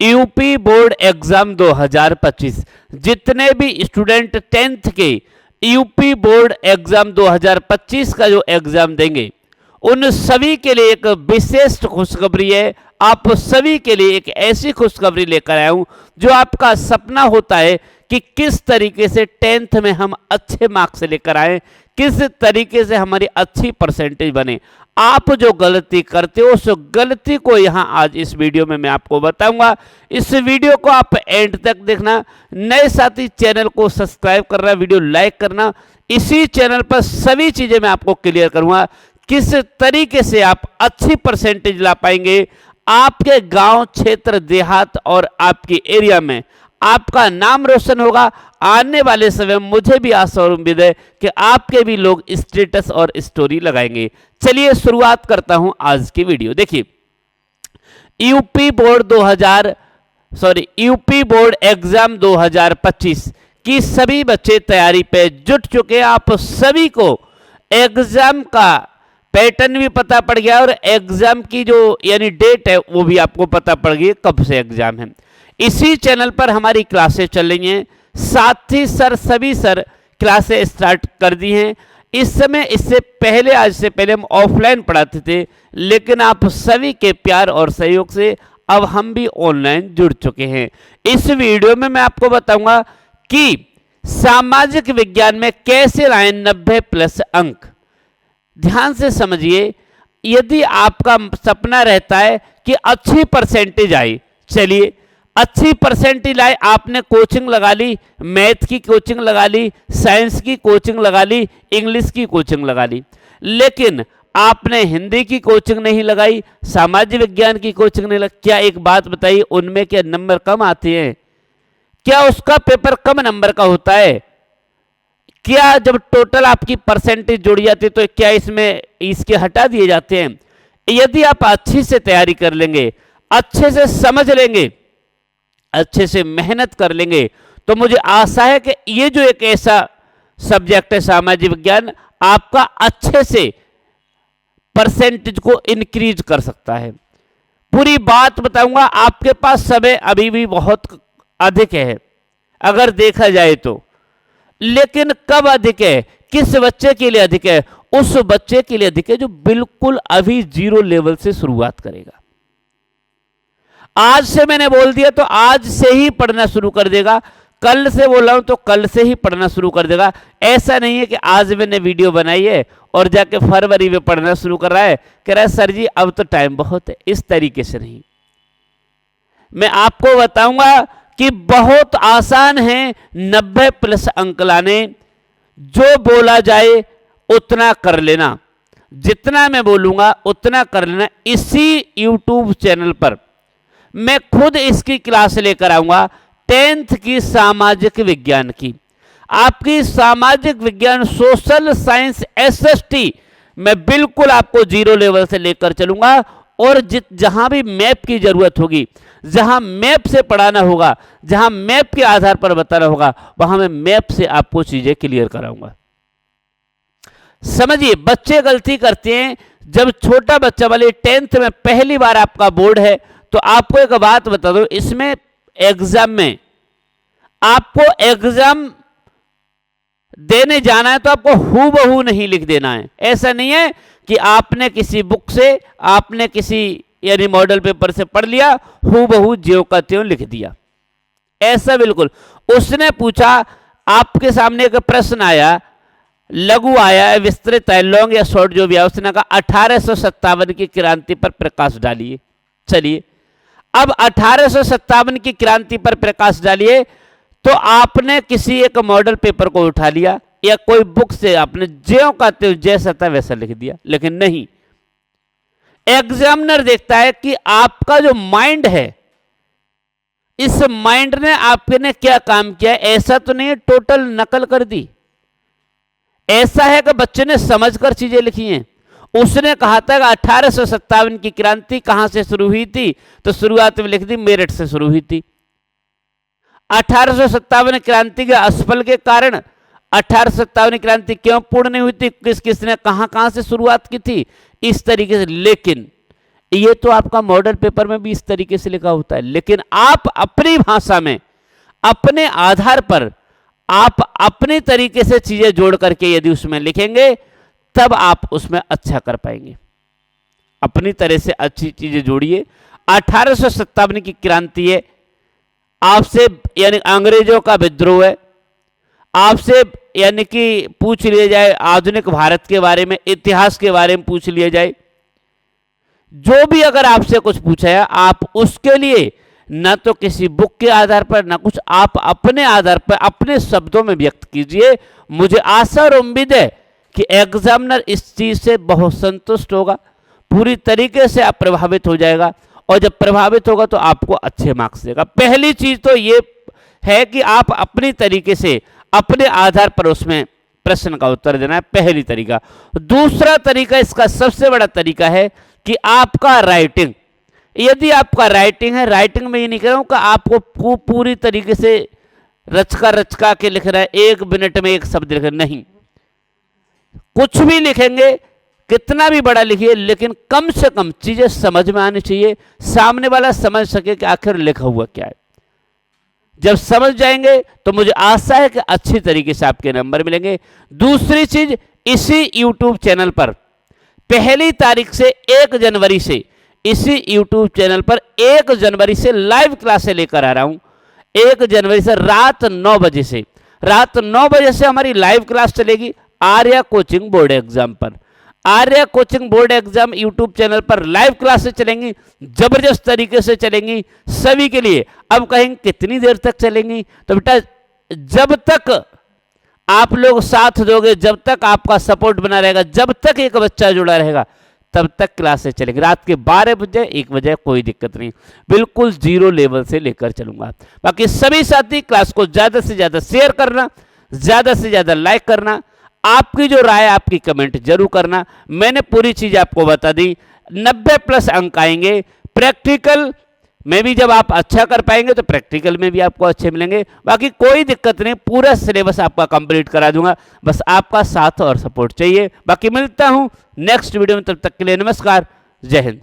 UP board exam 2025, जितने भी student 10th के यूपी बोर्ड एग्जाम 2025 का जो एग्जाम देंगे उन सभी के लिए एक विशेष खुशखबरी है। आप सभी के लिए एक ऐसी खुशखबरी लेकर आया हूं जो आपका सपना होता है कि किस तरीके से 10th में हम अच्छे मार्क्स लेकर आए, किस तरीके से हमारी अच्छी परसेंटेज बने। आप जो गलती करते हो उस गलती को यहां आज इस वीडियो में मैं आपको बताऊंगा। इस वीडियो को आप एंड तक देखना। नए साथी चैनल को सब्सक्राइब करना, वीडियो लाइक करना। इसी चैनल पर सभी चीजें मैं आपको क्लियर करूंगा, किस तरीके से आप अच्छी परसेंटेज ला पाएंगे। आपके गांव, क्षेत्र, देहात और आपके एरिया में आपका नाम रोशन होगा। आने वाले समय में मुझे भी आशा और उम्मीद है कि आपके भी लोग स्टेटस और स्टोरी लगाएंगे। चलिए शुरुआत करता हूं आज की वीडियो। देखिए, यूपी बोर्ड एग्जाम 2025 की सभी बच्चे तैयारी पे जुट चुके हैं। आप सभी को एग्जाम का पैटर्न भी पता पड़ गया और एग्जाम की जो यानी डेट है वो भी आपको पता पड़ गई कब से एग्जाम है। इसी चैनल पर हमारी क्लासेस चल रही हैं। साथ ही सभी सर क्लासेस स्टार्ट कर दी हैं। इस समय इससे पहले, आज से पहले हम ऑफलाइन पढ़ाते थे, लेकिन आप सभी के प्यार और सहयोग से अब हम भी ऑनलाइन जुड़ चुके हैं। इस वीडियो में मैं आपको बताऊंगा कि सामाजिक विज्ञान में कैसे लाएं 90+ अंक। ध्यान से समझिए, यदि आपका सपना रहता है कि अच्छी परसेंटेज आए, चलिए अच्छी परसेंटेज आए, आपने कोचिंग लगा ली, मैथ की कोचिंग लगा ली, साइंस की कोचिंग लगा ली, इंग्लिश की कोचिंग लगा ली, लेकिन आपने हिंदी की कोचिंग नहीं लगाई, सामाजिक विज्ञान की कोचिंग नहीं लगाई। क्या एक बात बताइए, उनमें क्या नंबर कम आते हैं? क्या उसका पेपर कम नंबर का होता है? क्या जब टोटल आपकी परसेंटेज जुड़ जाती है तो क्या इसमें इसके हटा दिए जाते हैं? यदि आप अच्छी से तैयारी कर लेंगे, अच्छे से समझ लेंगे, अच्छे से मेहनत कर लेंगे, तो मुझे आशा है कि ये जो एक ऐसा सब्जेक्ट है सामाजिक विज्ञान, आपका अच्छे से परसेंटेज को इंक्रीज कर सकता है। पूरी बात बताऊंगा। आपके पास समय अभी भी बहुत अधिक है अगर देखा जाए तो, लेकिन कब अधिक है, किस बच्चे के लिए अधिक है? उस बच्चे के लिए अधिक है जो बिल्कुल अभी 0 लेवल से शुरुआत करेगा। आज से मैंने बोल दिया तो आज से ही पढ़ना शुरू कर देगा, कल से बोला हूं तो कल से ही पढ़ना शुरू कर देगा। ऐसा नहीं है कि आज मैंने वीडियो बनाई है और जाके फरवरी में पढ़ना शुरू कर रहा है, कह रहा है सर जी अब तो टाइम बहुत है। इस तरीके से नहीं, मैं आपको बताऊंगा कि बहुत आसान है 90+ अंक लाने। जो बोला जाए उतना कर लेना, जितना मैं बोलूंगा उतना कर लेना। इसी YouTube चैनल पर मैं खुद इसकी क्लास लेकर आऊंगा 10th की सामाजिक विज्ञान की। आपकी सामाजिक विज्ञान, सोशल साइंस, SST मैं बिल्कुल आपको 0 लेवल से लेकर चलूंगा। और जहां भी मैप की जरूरत होगी, जहां मैप से पढ़ाना होगा, जहां मैप के आधार पर बताना होगा, वहां मैं मैप से आपको चीजें क्लियर कराऊंगा। समझिए, बच्चे गलती करते हैं। जब छोटा बच्चा वाले 10th में पहली बार आपका बोर्ड है, तो आपको एक बात बता दो, इसमें एग्जाम में आपको एग्जाम देने जाना है तो आपको हूबहू नहीं लिख देना है। ऐसा नहीं है कि आपने किसी बुक से, आपने किसी यानी मॉडल पेपर से पढ़ लिया, हूबहू ज्यों का त्यों लिख दिया, ऐसा बिल्कुल। उसने पूछा, आपके सामने एक प्रश्न आया, लघु आया है, विस्तृत है, लॉन्ग या शॉर्ट जो भी है, उसने कहा 1857 की क्रांति पर प्रकाश डालिए। चलिए, अब 1857 की क्रांति पर प्रकाश डालिए, तो आपने किसी एक मॉडल पेपर को उठा लिया या कोई बुक से आपने ज्यों का त्यों जैसा था वैसा लिख दिया। लेकिन नहीं, एग्जामिनर देखता है कि आपका जो माइंड है, इस माइंड ने आपके ने क्या काम किया। ऐसा तो नहीं है टोटल नकल कर दी, ऐसा है कि बच्चे ने समझकर चीजें लिखी हैं। उसने कहा था कि 1857 की क्रांति कहां से शुरू हुई थी, तो शुरुआत में लिख दी मेरठ से शुरू हुई थी। 1857 क्रांति के असफल के कारण 1857 क्रांति क्यों पूर्ण नहीं हुई थी, किस किसने कहां कहां से शुरुआत की थी, इस तरीके से। लेकिन ये तो आपका मॉडल पेपर में भी इस तरीके से लिखा होता है, लेकिन आप अपनी भाषा में अपने आधार पर आप अपने तरीके से चीजें जोड़ करके यदि उसमें लिखेंगे तब आप उसमें अच्छा कर पाएंगे। अपनी तरह से अच्छी चीजें जोड़िए। 1857 की क्रांति है, आपसे यानी अंग्रेजों का विद्रोह है, आपसे यानी कि पूछ लिया जाए आधुनिक भारत के बारे में, इतिहास के बारे में पूछ लिया जाए, जो भी अगर आपसे कुछ पूछा है आप उसके लिए न तो किसी बुक के आधार पर न कुछ, आप अपने आधार पर अपने शब्दों में व्यक्त कीजिए। मुझे आशा और उम्मीद है कि एग्जामिनर इस चीज से बहुत संतुष्ट होगा, पूरी तरीके से आप प्रभावित हो जाएगा, और जब प्रभावित होगा तो आपको अच्छे मार्क्स देगा। पहली चीज तो ये है कि आप अपनी तरीके से अपने आधार पर उसमें प्रश्न का उत्तर देना है, पहली तरीका। दूसरा तरीका, इसका सबसे बड़ा तरीका है कि आपका राइटिंग, यदि आपका राइटिंग है, राइटिंग में ये नहीं कह रहा हूं कि आपको पूरी तरीके से रचका के लिख रहा है, 1 मिनट में 1 शब्द लिख रहा है, नहीं, कुछ भी लिखेंगे, कितना भी बड़ा लिखिए, लेकिन कम से कम चीजें समझ में आनी चाहिए, सामने वाला समझ सके कि आखिर लिखा हुआ क्या है। जब समझ जाएंगे तो मुझे आशा है कि अच्छी तरीके से आपके नंबर मिलेंगे। दूसरी चीज, इसी YouTube चैनल पर 1 तारीख से 1 जनवरी से इसी YouTube चैनल पर 1 जनवरी से लाइव क्लासें लेकर आ रहा हूं। 1 जनवरी से रात 9 बजे से, रात 9 बजे से हमारी लाइव क्लास चलेगी आर्या कोचिंग बोर्ड एग्जाम पर। Arya coaching board exam YouTube channel पर लाइव क्लासेस चलेंगी, जबरदस्त तरीके से चलेंगी सभी के लिए। अब कहेंगे कितनी देर तक चलेंगी, तो बेटा जब तक आप लोग साथ दोगे, जब तक आपका सपोर्ट बना रहेगा, जब तक एक बच्चा जुड़ा रहेगा, तब तक क्लासेस चलेगी। रात के 12 बजे 1 बजे कोई दिक्कत नहीं, बिल्कुल 0 लेवल से लेकर चलूंगा। बाकी सभी साथी क्लास को ज्यादा से ज्यादा शेयर करना, ज्यादा से ज्यादा लाइक करना, आपकी जो राय आपकी कमेंट जरूर करना। मैंने पूरी चीज आपको बता दी, 90+ अंक आएंगे। प्रैक्टिकल में भी जब आप अच्छा कर पाएंगे तो प्रैक्टिकल में भी आपको अच्छे मिलेंगे। बाकी कोई दिक्कत नहीं, पूरा सिलेबस आपका कंप्लीट करा दूंगा, बस आपका साथ और सपोर्ट चाहिए। बाकी मिलता हूं नेक्स्ट वीडियो में, तब तक के लिए नमस्कार, जय हिंद।